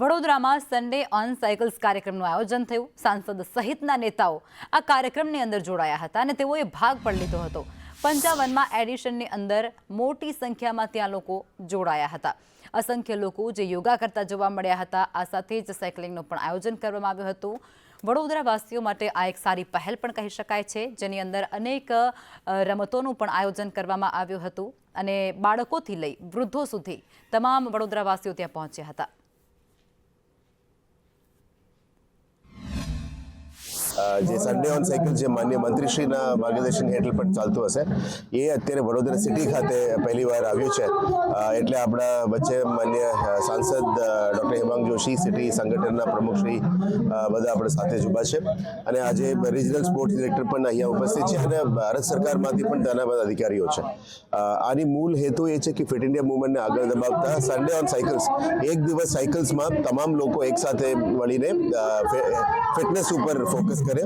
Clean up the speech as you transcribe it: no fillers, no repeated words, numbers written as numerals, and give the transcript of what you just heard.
વડોદરામાં Sunday on cycles કાર્યક્રમનું આયોજન થયું। સાંસદ સહિતના નેતાઓ આ કાર્યક્રમની અંદર જોડાયા હતા અને તેઓએ ભાગ પણ લીધો હતો। 55માં એડિશનની અંદર મોટી સંખ્યામાં ત્યાં લોકો જોડાયા હતા। અસંખ્ય લોકો જે યોગા કરતા જોવા મળ્યા હતા। આ સાથે જ સાયકલિંગનું પણ આયોજન કરવામાં આવ્યું હતું। વડોદરાવાસીઓ માટે આ એક સારી પહેલ પણ કહી શકાય છે, જેની અંદર અનેક રમતોનું પણ આયોજન કરવામાં આવ્યું હતું અને બાળકોથી લઈ વૃદ્ધો સુધી તમામ વડોદરાવાસીઓ ત્યાં પહોંચ્યા હતા। જે સન્ડે ઓન સાયકલ જે માન્ય મંત્રીશ્રીના માર્ગદર્શન હેઠળ પણ ચાલતું હશે, એ અત્યારે વડોદરા સિટી ખાતે પહેલીવાર આવ્યું છે। એટલે આપણા વચ્ચે માન્ય સાંસદ ડૉક્ટર હેમાંગ જોશી, સિટી સંગઠનના પ્રમુખશ્રી બધા આપણે સાથે જ ઊભા છે અને આજે રિજનલ સ્પોર્ટ્સ ડિરેક્ટર પણ અહીંયા ઉપસ્થિત છે અને ભારત સરકારમાંથી પણ તેના બધા અધિકારીઓ છે। આની મૂળ હેતુ એ છે કે ફિટ ઇન્ડિયા મૂવમેન્ટને આગળ દબાવતા સન્ડે ઓન સાયકલ્સ, એક દિવસ સાયકલ્સમાં તમામ લોકો એકસાથે મળીને ફિટનેસ ઉપર ફોકસ કરે।